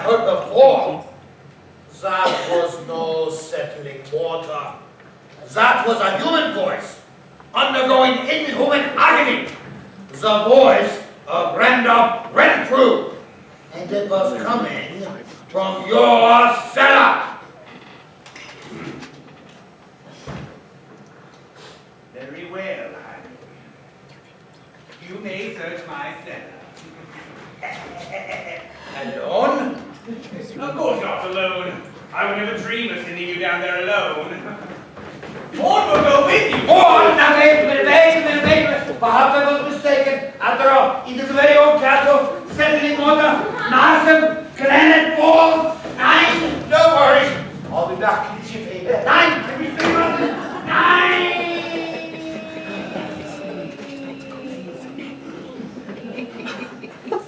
heard before. That was no settling water. That was a human voice, undergoing inhuman agony. The voice of Brenda Renfrew. And it was coming from your cellar. Very well, honey. You may search my cellar. Alone? Of course not alone. I would never dream of sending you down there alone. Ford will go with you. Ford! Now wait. Perhaps I was mistaken. After all, it is a very old castle, settling water, massive granite walls. 9, no worries. I'll be back in the jiffy. 9, can we stay on this? 9!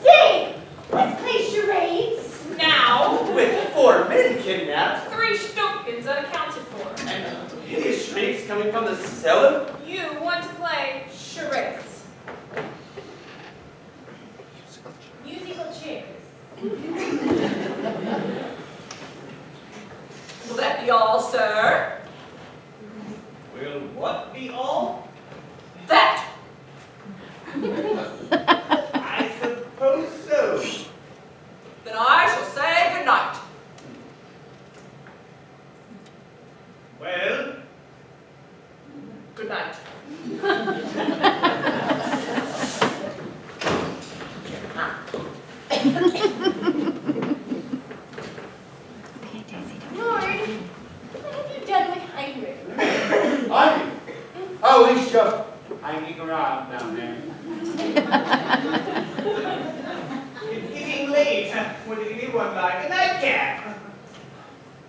Say, let's play charades. Now, With 4 men kidnapped, 3 Stumpkins unaccounted for. and hideous shrieks coming from the cellar? You want to play charades. Musical chairs. Will that be all, sir? Will what be all? That. I suppose so. Then I shall say good night. Well, Good night. Lord, what have you done with Heinrich? Ivy? Oh, he's just hanging around down there. it's getting late. Would anyone like a nightcap?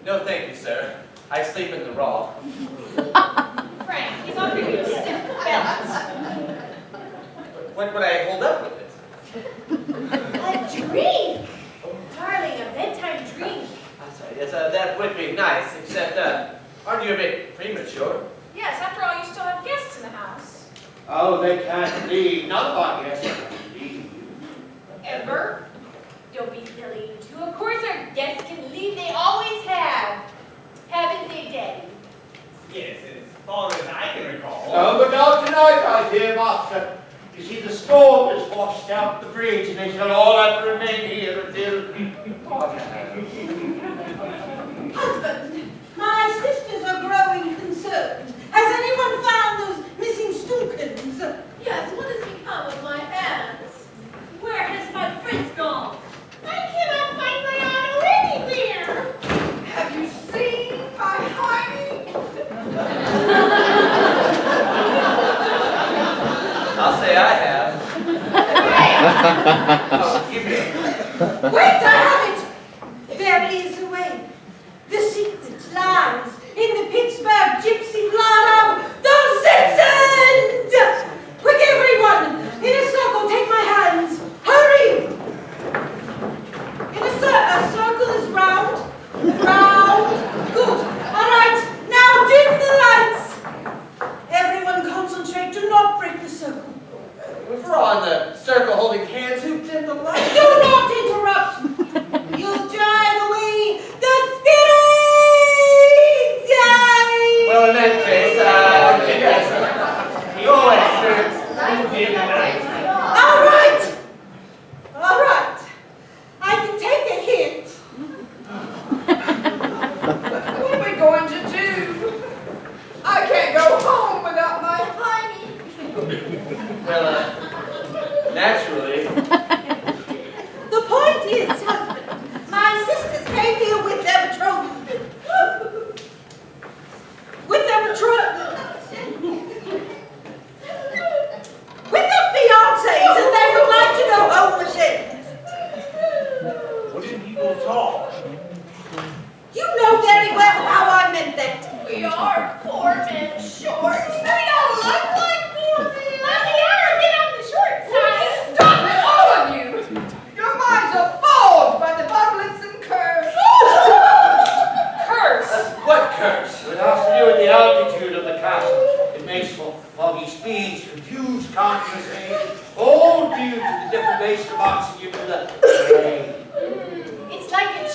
No, thank you, sir. I sleep in the raw. Frank, he's offering you a stiff belt. When would I hold up with it? A drink! Darling, a bedtime drink. I'm sorry, yes, that would be nice, except, aren't you a bit premature? Yes, after all, you still have guests in the house. Oh, they can't leave. None of our guests can leave. Ever? Don't be silly, you two. Of course our guests can leave. They always have. Haven't they, Daddy? Yes, as far as I can recall. Oh, but not tonight, I hear, Master. You see, the storm has washed out the bridge, and they shall all have to remain here until... Husband, my sisters are growing concerned. Has anyone found those missing Stumpkins? Yes, what has become of my hands? Where has my fritz gone? I cannot find my auto anywhere. Have you seen my Heidi? I'll say I have. Oh, give me a... Wait, I have it! There is a way. The secret lies in the Pittsburgh gypsy blood of the Simpsons! Quick, everyone! In a circle, take my hands. Hurry! In a circle is round. Round. Good. All right. Now dim the lights. Everyone concentrate. Do not break the circle. If we're on the circle holding hands, who dimmed the light? Do not interrupt. You'll drive away the spirits. Well, in that case, yes. Go away, spirits. Dim the lights. All right. All right. I can take a hint. What are we going to do? I can't go home without my honey. Well, naturally. The point is, husband, my sisters came here with their betrothed. With their betrothed. With their fiancés, and they would like to go home with them. Wouldn't people talk? You know very well how I meant that. We are poor men short. We don't look like poor men. Well, we are a bit on the short side. Stop it, all of you! Your minds are fogged by the bublets and curves. Curse! What curse? It has to do with the altitude of the castle. It makes for foggy speeds, confused conversation, all due to the deprivation of oxygen from the rain. It's like a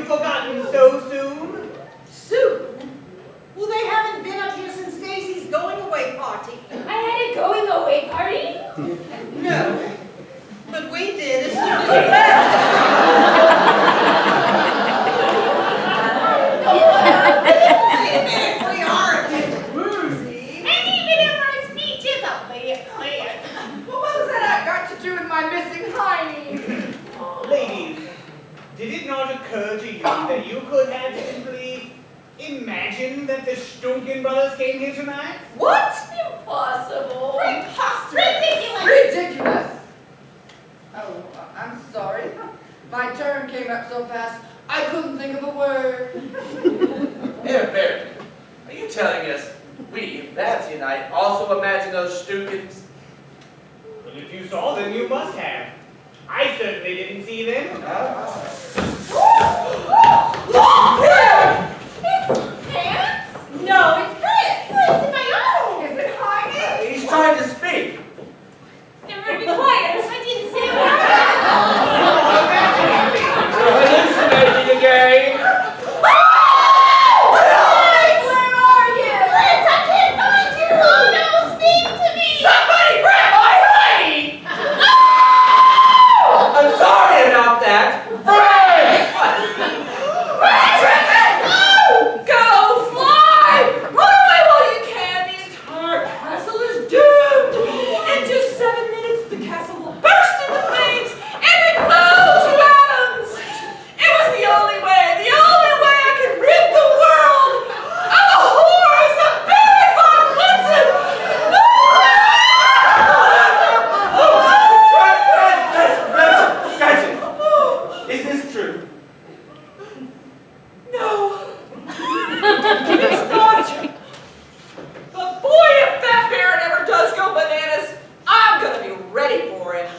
you forgotten so soon? Soon? Well, they haven't been up here since Daisy's going-away party. I had a going-away party. No, but we did as soon as you left. Even if we aren't woozy. And even if our speech is a bit clear. Well, what has that got to do with my missing hiney? Ladies, did it not occur to you that you could have simply imagined that the Stunken brothers came here tonight? What? Impossible. Preposterous. Ridiculous. Ridiculous. Oh, I'm sorry. My turn came up so fast, I couldn't think of a word. Here, Barry, are you telling us we, Nancy and I, also imagined those Stunkens? Well, if you saw them, you must have. I certainly didn't see them. Look here! Pants? No, it's Chris. What's my own? Is it hiney? He's trying to speak. Never be quiet. I didn't say a word. You're hallucinating again. Where are you? Liz, I can't find you. Oh no, speak to me. Somebody grab my honey! I'm sorry about that. Frank! Go fly! Run away while you can! The entire castle is doomed! In just 7 minutes, the castle will burst into flames and explode to atoms! It was the only way I could rid the world of the horrors of Barry Von Woodson! Is this true? No! It's not! But boy, if that Baron ever does go bananas, I'm gonna be ready for him!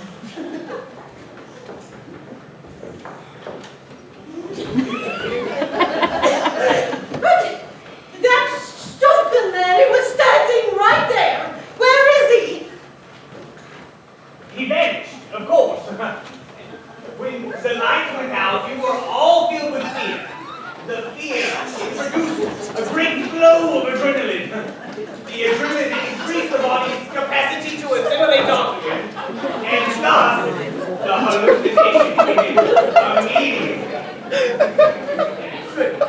But that Stunken man, he was standing right there! Where is he? He vanished, of course. When the lights went out, you were all filled with fear. The fear produced a great flow of adrenaline. The adrenaline increased the body's capacity to assimilate oxygen, and thus the hallucination began immediately.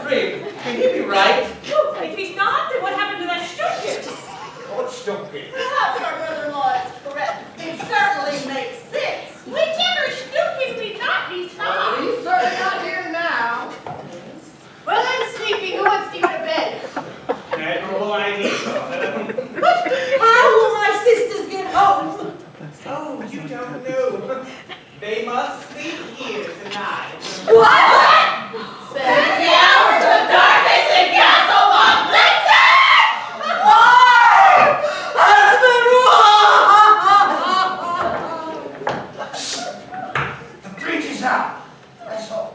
Creep, can he be right? If he's not, then what happened to that Stunken? What's stupid? Perhaps our brother-in-law is correct. It certainly makes sense. Whichever Stunken we thought we saw. He's certainly not here now. Well, I'm sleepy. Who wants to go to bed? Admirable idea. But how will my sisters get home? Oh, you don't know. They must sleep here tonight. What? 70 hours of darkness in Castle Von Blitzen! Why? Husband! The bridge is out. That's all.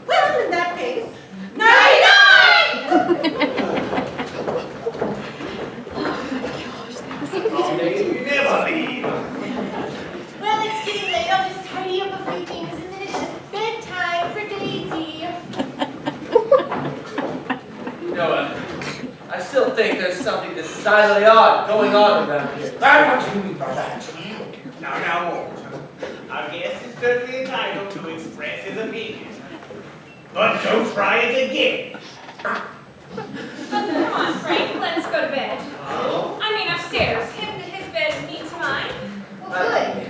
Well, in that case, Night-night! Never leave. Well, it's getting late. I'll just tidy up a few things and then it's bedtime for Daisy. Noah, I still think there's something decidedly odd going on around here. What do you mean by that? Now, Mort. Our guest is certainly entitled to express his opinion. But don't try it again. Come on, Frank. Let's go to bed. I mean, upstairs. His bed needs mine. Well, good.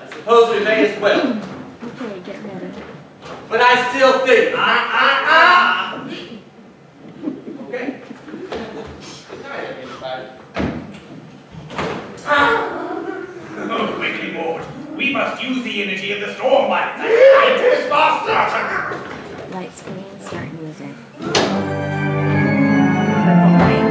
I suppose we may as well. Okay, get ready. But I still think. Okay. Good night, everybody. Oh, quickly, Mort. We must use the energy of the storm light. It is faster. Light screen, start music. Purple light.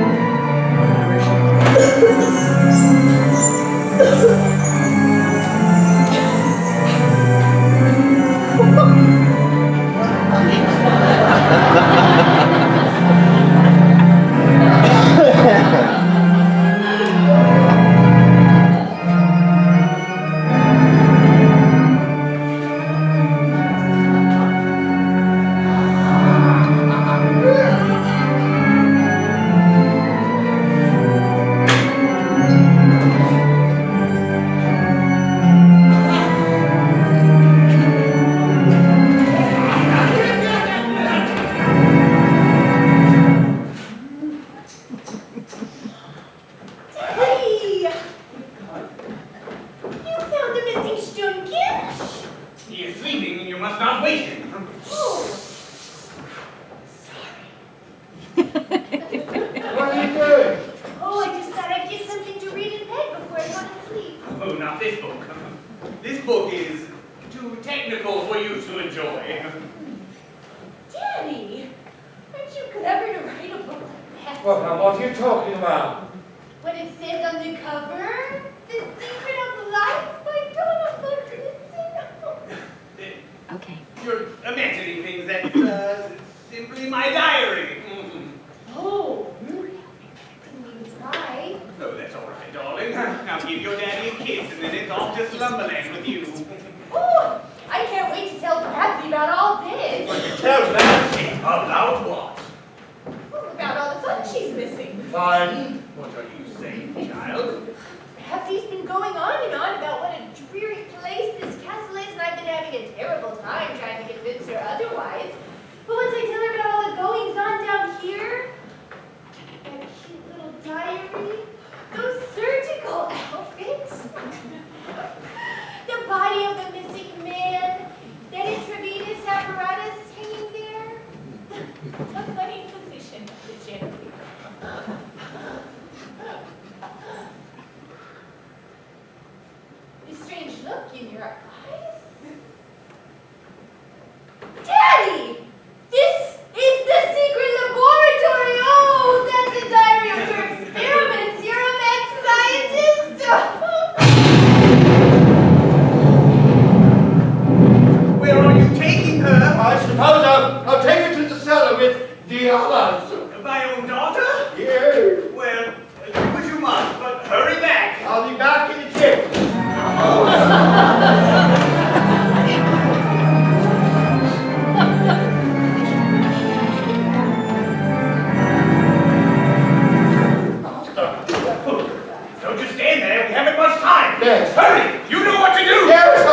What are you talking about? What it says on the cover? The Secret of Life by Donna Goodson. Okay. You're imagining things. That's simply my diary. Oh, didn't mean try. Oh, that's all right, darling. Now give your daddy a kiss, and then it's off to Slumberland with you. Oh, I can't wait to tell Patsy about all this. Tell Nancy. About what? About all the fun she's missing. Fine. What are you saying, child? Patsy's been going on and on about what a dreary place this castle is, and I've been having a terrible time trying to convince her otherwise. But once I tell her about all the goings on down here, that cute little diary, those surgical outfits, the body of the missing man, that intravenous apparatus hanging there, a funny position of the generator. The strange look in your eyes. Daddy! This is the secret laboratory! Oh, that's a diary of your experiments! You're a mad scientist! Where are you taking her? I suppose I'll take her to the cellar with the others. My own daughter? Yes. Well, do what you must, but hurry back. I'll be back in a jiff. Don't just stand there. We haven't much time. Yes. Hurry! You know what to do. Yes,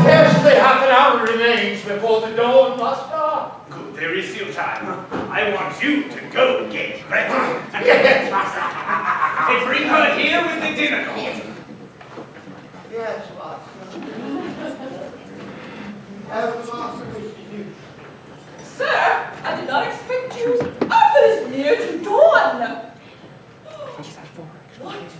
Scarcely half an hour remains before the dawn must start. Good, there is still time. I want you to go get ready. Yes, master. And bring her here with the dinner court. Yes, master. As the master wishes you. Sir, I did not expect you. Up it is near to dawn. What is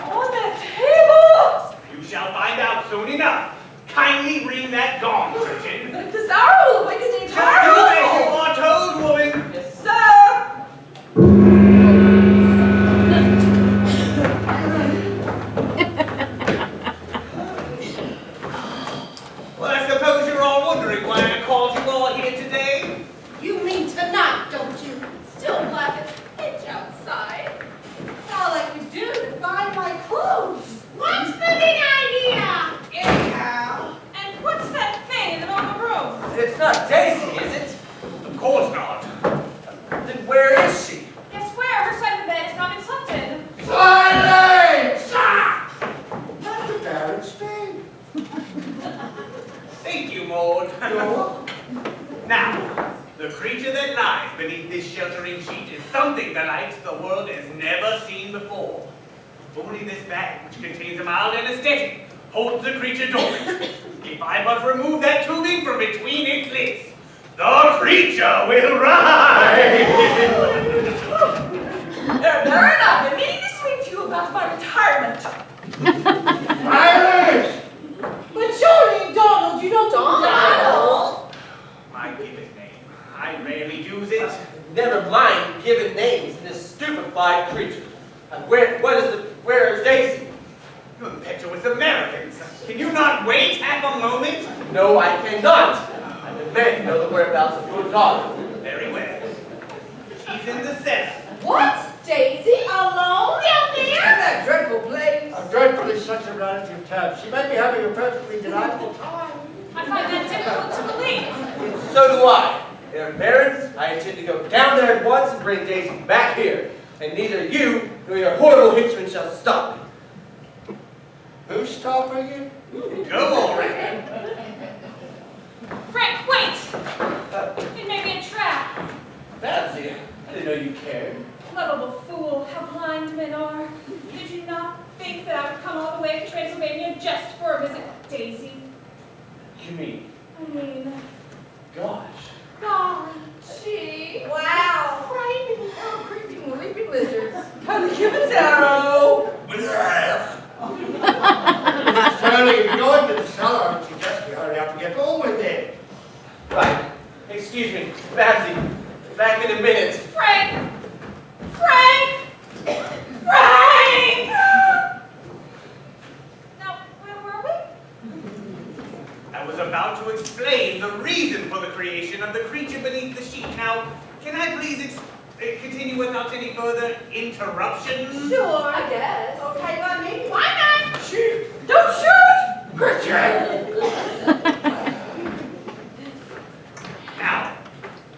on that table? You shall find out soon enough. Kindly ring that gong, Virgin. But this hour will awaken the Just entire do as you household. are told, woman. Yes, sir. Well, I suppose you're all wondering why I called you all here today. You mean tonight, don't you? Still black as pitch outside. It's all I could do to find my clothes. What's the big idea? Anyhow. And what's that thing in the middle of the room? It's not Daisy, is it? Of course not. Then where is she? Guess where? Her side of the bed is not been slept in. Silence! Not the Baron's thing. Thank you, Maud. Now, the creature that lies beneath this sheltering sheet is something the likes the world has never seen before. Only this bag, which contains a mild anesthetic, holds the creature dormant. If I but remove that tubing from between its lips, the creature will rise! Baron, I've been meaning to speak to you about my retirement. Silence! Never mind giving names to this stupefied creature. And where is Daisy? You impetuous Americans! Can you not wait half a moment? No, I cannot. I demand to know the whereabouts of your daughter. Very well. She's in the cellar. What? Daisy? Alone down In there? that dreadful place. I'm dreadfully such a relative tab. She may be having a perfectly delightful time. I find that difficult to believe. So do I. Their parents, I intend to go down there at once and bring Daisy back here. And neither you nor your horrible henchman shall stop me. Who's stopping you? Go already. Frank, wait! It may be a trap. Fancy, I didn't know you cared. Lovable fool, how blind men are. Did you not think that I would come all the way to Transylvania just for a visit, Daisy? You mean, I mean, gosh. golly. Gee. Wow. Frightening. Oh, creeping leaping lizards. How to give us arrow. Shirley, if you're going to the cellar, I would suggest you hurry up and get on with it. Right. Excuse me, Babsy. Back in a minute. Frank! Frank! Frank! Now, where were we? I was about to explain the reason for the creation of the creature beneath the sheet. Now, can I please continue without any further interruption? Sure, I guess. Okay, by me. Why not? Shoot. Don't shoot. Christian! Now,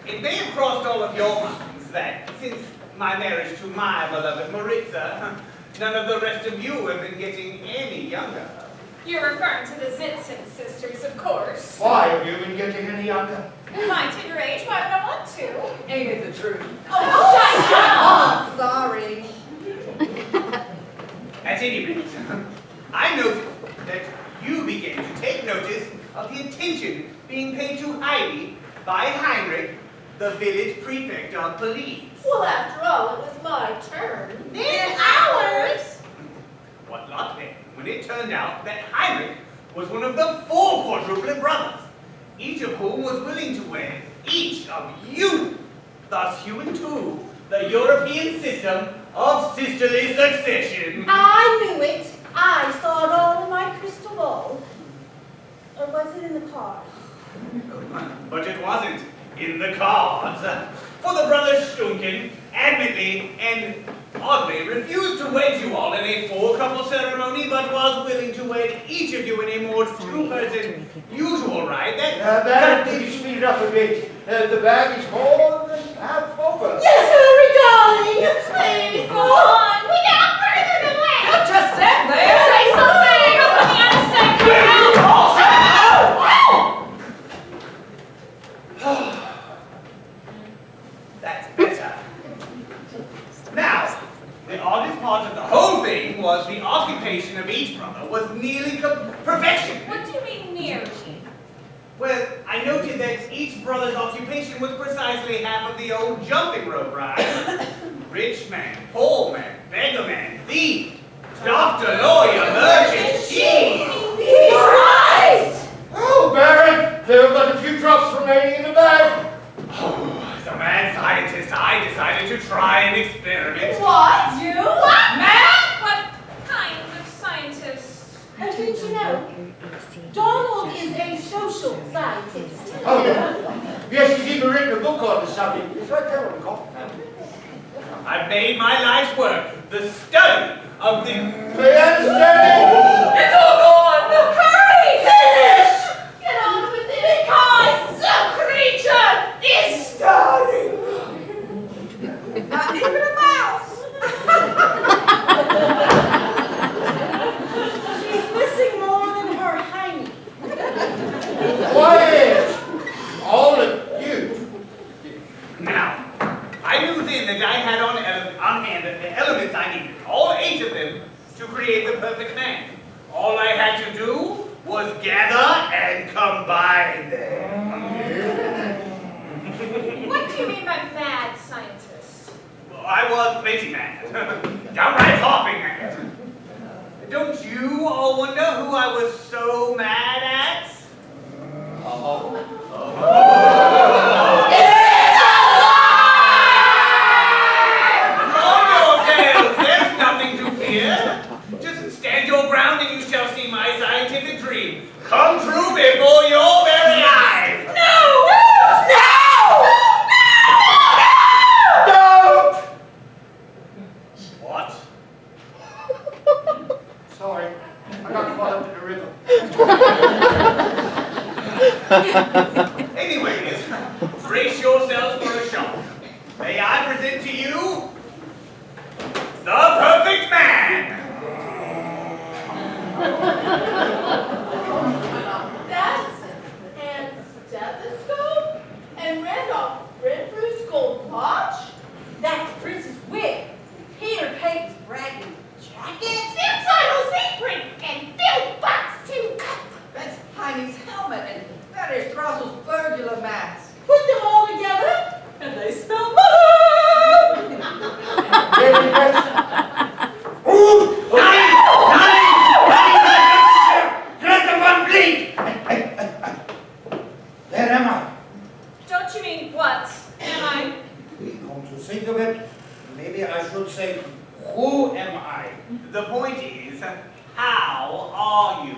it may have crossed all of your minds that since my marriage to my beloved Maritza, none of the rest of you have been getting any younger. You're referring to the Zitzen sisters, of course. Why have you been getting any younger? My tender age, why would I want to? Ain't it the truth? Oh, shut up! Sorry. At any rate, I noted that you began to take notice of the attention being paid to Heidi by Heinrich, the village prefect of police. Well, after all, it was my turn. Then ours! What luck then, when it turned out that Heinrich was one of the 4 quadruplet brothers, each of whom was willing to wed each of you, thus hewing to the European system of sisterly succession. I knew it. I saw it all in my crystal ball. Or was it in the cards? But it wasn't in the cards. For the brothers Stunken admittedly and oddly refused to wed you all in a 4-couple ceremony, but was willing to wed each of you in a more two-person usual rite that Baron, please speed it up a bit. The bag is more than half over. Yes, Harry, darling. Please, go on. We got further to wait. Don't just stand there. Say something! I'll put me on a stake. That's better. Now, the oddest part of the whole thing was the occupation of each brother was nearly perfection. What do you mean nearly? Well, I noted that each brother's occupation was precisely half of the old jumping rope ride. Rich man, poor man, beggar man, thief, doctor, lawyer, merchant, chief. He's right. Oh, Baron, there are but a few drops remaining in the bag. Oh, as a mad scientist, I decided to try an experiment. What? You? What? Mad? What kind of scientist? And didn't you know? Donald is a social scientist. Oh, yes, he's even written a book on the subject. It's right there on the coffee table. I've made my life's work the study of the... May I understand? It's all gone. Hurry! Finish! Get on with it. Because the creature is starting. Not even a mouse. She's missing more than her hiney. Quiet! All of you. Now, I knew then that I had on hand the elements I needed, all 8 of them, to create the perfect man. All I had to do was gather and combine them. What do you mean by mad scientist? Well, I was plenty mad. Downright hopping mad. Don't you all wonder who I was so mad at? It's alive! Anyways, brace yourselves for a shock. May I present to you the perfect man! That's and stethoscope and Randolph Renfrew's gold watch. That's Prince's wig. Peter Payton's bragging jacket. Tim Title's apron and Bill Buck's tin cup. That's Heine's helmet and that is Russell's burglar mask. Put them all together, and they smell good. Greta Van Vliet! Where am I? Don't you mean what? Am I? Come to think of it, maybe I should say, who am I? The point is, how are you?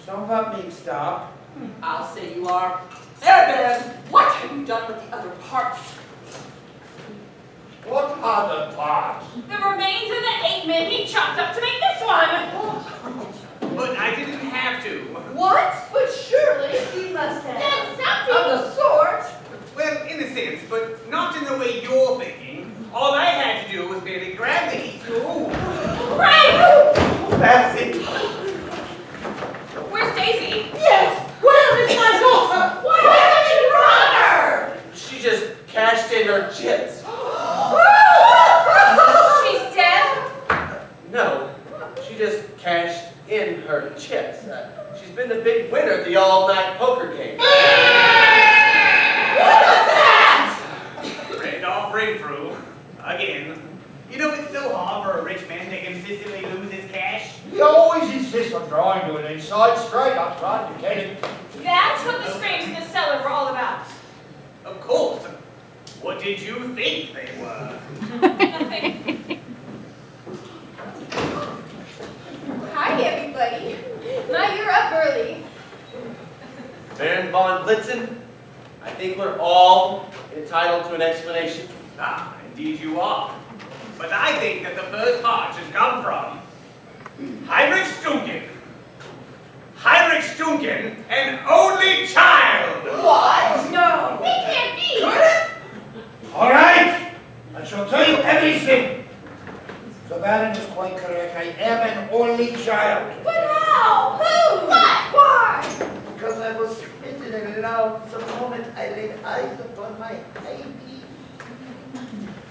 Somewhat mixed up. I'll say you are. There, Ben, what have you done with the other parts? What other part? The remains of the 8 men he chopped up to make this one. But I didn't have to. What? But surely he must have done something Of the sort. Well, in a sense, but not in the way you're thinking. All I had to do was merely grab the heat. Frank! That's it. Where's Daisy? Yes, where is my daughter? Why did you run her? She just cashed in her chips. She's dead? No, she just cashed in her chips. She's been the big winner at the all-night poker game. Randolph Renfrew. Again. You know it's so hard for a rich man to consistently lose his cash? He always insists on drawing to an inside straight. I tried to get him. That's what the scrapes in the cellar were all about. Of course. What did you think they were? Nothing. Hi, everybody. Now you're up early. Baron von Blitzen, I think we're all entitled to an explanation. Ah, indeed you are. But I think that the first part should come from Heinrich Stunken. Heinrich Stunken, an only child! What? No. It can't be. Could it? All right, I shall tell you everything. The Baron is quite correct. I am an only child. But how? Who? What? Why? Because I was smitten and now the moment I laid eyes upon my baby.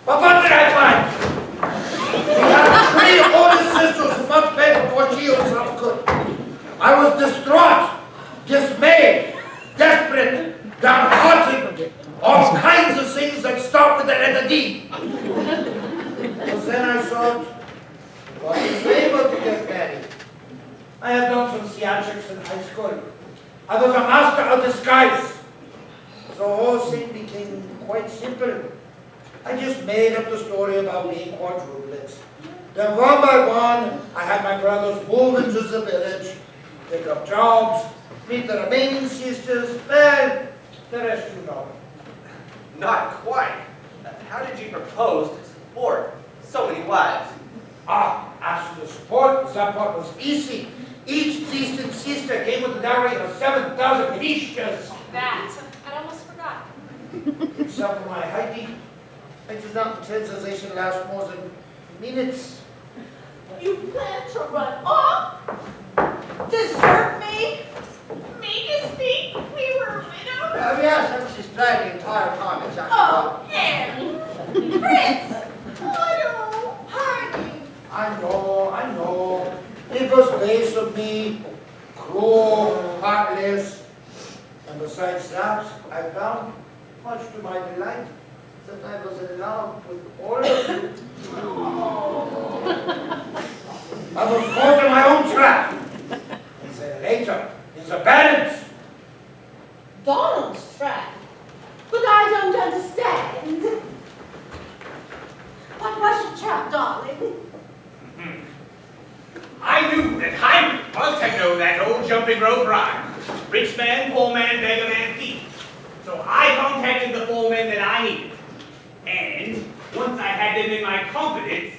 But what did I find? She had 3 older sisters who must pay before she herself could. I was distraught, dismayed, desperate, downhearted, all kinds of things that start with the letter D. But then I thought, I was able to get married. I had done some theatrics in high school. I was a master of disguise. The whole thing became quite simple. I just made up the story about being quadruplets. Then one by one, I had my brothers move into the village, pick up jobs, meet the remaining sisters, well, the rest you know. Not quite. How did you propose to support so many wives? As to the support, that part was easy. Each distant sister came with a dowry of 7,000 krishkas. That. I'd almost forgot. Except for my Heidi, I did not pretend that they should last more than minutes. You plan to run off? Desert me? Make us think we were widows? Yes, and she's tried the entire time. It's actually Oh, Harry. Prince. Otto. Hardy. I know. It was base of me, cruel, heartless. And besides that, I found, much to my delight, that I was in love with all of you. I was caught in my own trap. And then later, in the balance. Donald's trap. But I don't understand. What was your trap, darling? I knew that Heinrich must have known that old jumping rope rhyme. Rich man, poor man, beggar man, thief. So I contacted the 4 men that I needed. And once I had them in my confidence,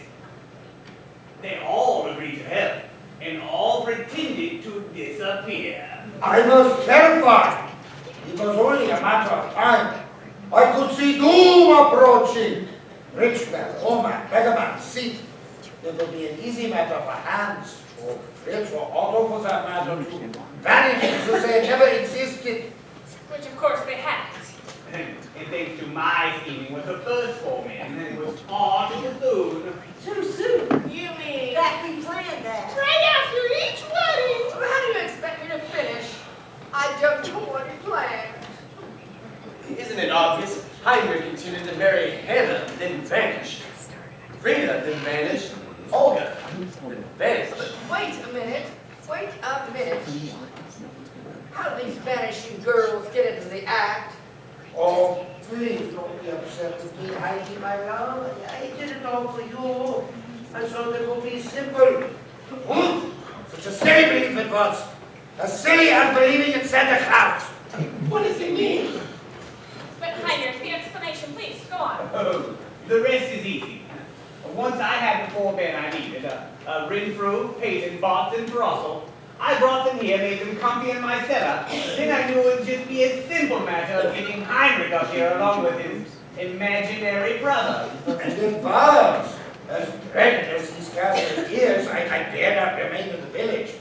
they all agreed to help and all pretended to disappear. I was terrified. was only a matter of time. I could see doom approaching. Rich man, poor man, beggar man, seat. It would be an easy matter for Hans, or Fritz, or Otto for that matter, to vanish as though they never existed. Which of course they hadn't. And thanks to my scheming with the first four men, and it was far too soon. Too soon. You mean That we planned that. right after each wedding? How do you expect me to finish? I don't know what he planned. Isn't it obvious? Heinrich intended to marry Hannah, then vanished. Rita then vanished. Olga then vanished. Wait a minute. Wait a minute. How do these vanishing girls get into the act? Oh, please don't be upset with me, Heidi, my love. I did it all for you. I thought it would be simple. Such a silly belief it was. As silly as believing in Santa Claus. What does it mean? But Heinrich, the explanation, please, go on. Oh, the rest is easy. Once I had the four men I needed, Renfrew, Payton, Botts, and Russell, I brought them here, made them comfy in my cellar. Then I knew it would just be a simple matter of getting Heinrich up here along with his imaginary brother. And in bars, as dreaded as this castle is, I dare not remain in the village.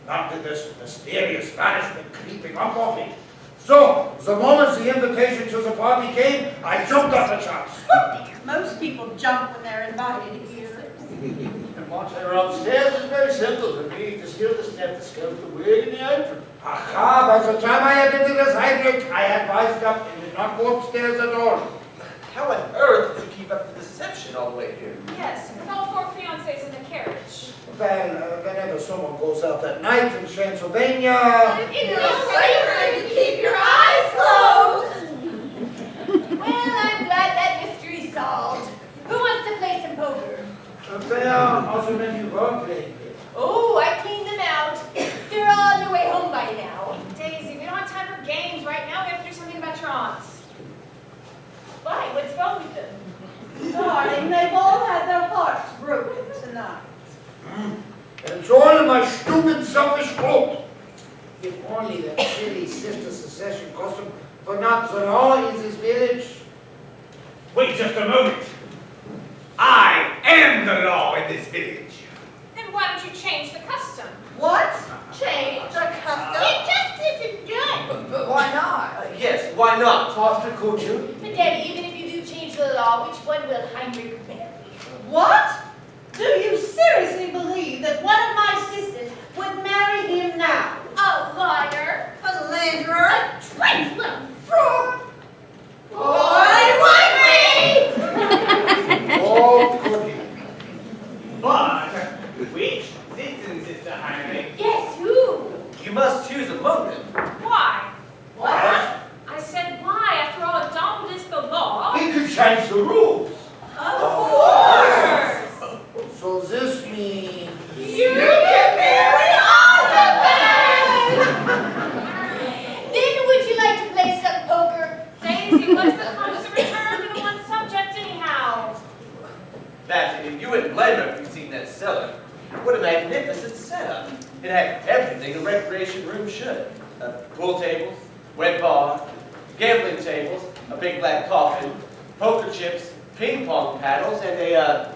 Not with this mysterious banishment creeping up on me. So, the moment the invitation to the party came, I jumped off the chance. Most people jump when they're invited here. And once they were upstairs, it's very simple for me to steal the stethoscope, the wig, and the apron. Aha, by the time I had entered this Heinrich, I had wised up and did not go upstairs at all. How on earth did you keep up the deception all the way here? Yes, with all four fiancés in the carriage. Well, whenever someone goes out at night in Transylvania... It's safer to keep your eyes closed. Well, I'm glad that mystery's solved. Who wants to play some poker? Also meant you were playing with. Oh, I cleaned them out. They're all on their way home by now. Daisy, we don't have time for games right now. We have to do something about your aunts. Why? What's wrong with them? Darling, they've all had their hearts broken tonight. And it's all in my stupid, selfish fault. If only that silly sister secession custom were not the law in this village. Wait just a moment. I am the law in this village. Then why don't you change the custom? What? Change the custom. It just isn't good. But why not? Yes, why not? Foster, could you? But Daddy, even if you do change the law, which one will Heinrich marry? What? Do you seriously believe that one of my sisters would marry him now? A liar. Philanderer? A trifling fraud. Why Oh, goody. But which Simpson sister Heinrich? Yes, who? You must choose among them. Why? What? I said why? After all, if Donald is the law. We could change the rules. Of course. So this means... You can marry all of us. Then would you like to play some poker? Daisy, what's the constant return to the one subject anyhow? That, you wouldn't blame her if you'd seen that cellar. What a magnificent setup. It had everything a recreation room should. Pool tables, wet bar, gambling tables, a big black coffin, poker chips, ping pong paddles, and a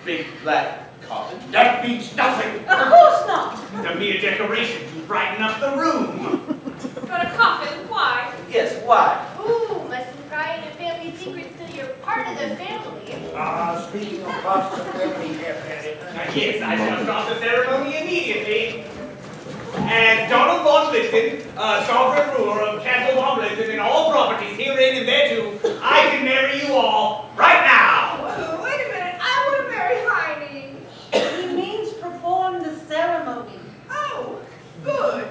big black coffin. That means nothing. Of course not. A mere decoration to brighten up the room. But a coffin, why? Yes, why? Ooh, mustn't pry into family secrets till you're part of the family. Speaking of parts of family here, Patty. Yes, I shall start the ceremony immediately. As Donald von Blitzen, sovereign ruler of Castle von Blitzen and all properties herein and thereto, I can marry you all right now. Whoa, wait a minute. I want to marry Heine. He means perform the ceremony. Oh, good.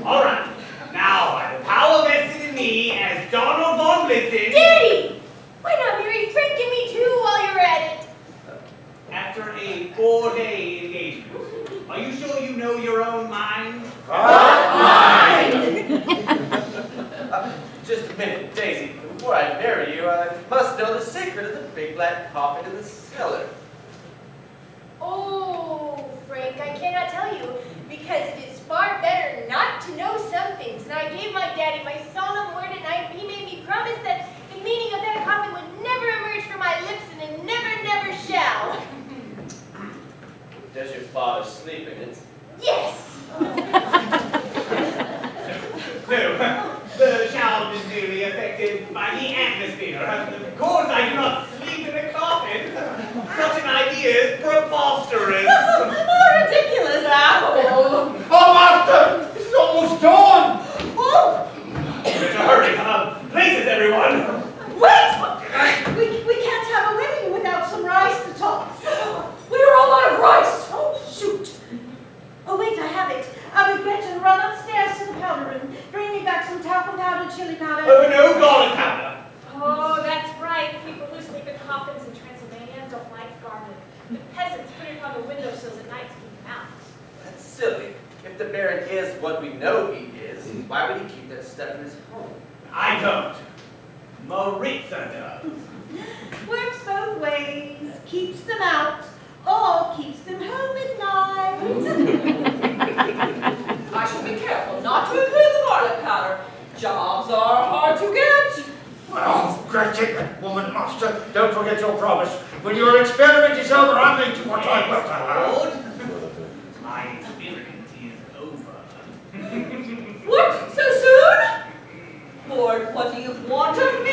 All right. Now, by the power vested in me as Donald von Blitzen, Daddy! Why not marry Frank and me too while you're at it? after a 4-day engagement, are you sure you know your own mind? Just a minute, Daisy. Before I marry you, I must know the secret of the big black coffin in the cellar. Oh, Frank, I cannot tell you because it is far better not to know some things. And I gave my father sleeping. It's Yes! No, the child is merely affected by the atmosphere. Of course, I do not sleep in a coffin. Such an idea is preposterous. Oh, ridiculous, Apple. Oh, master! It's almost dawn! Oh, There's a hurry. Places, everyone. wait! We can't have a wedding without some rice to toss. We're all out of rice. Oh, shoot. Oh, wait, I have it. I'll be Gretchen, run upstairs to the powder room. Bring me back some talcum powder, chili powder. Oh, no garlic powder. Oh, that's right. People who sleep in coffins in Transylvania don't like garlic. The peasants put it on the windowsills at night to keep them out. That's silly. If the Baron is what we know he is, why would he keep that stuff in his home? I don't. Maritza does. Works both ways. Keeps them out or keeps them home at night. I should be careful not to include the garlic powder. Jobs are hard to get. Oh, Gretchen, that woman, master, don't forget your promise. When your experiment is over, I'll make you what I will tell her. Lord, my experiment is over. What? So soon? Lord, what do you want of me?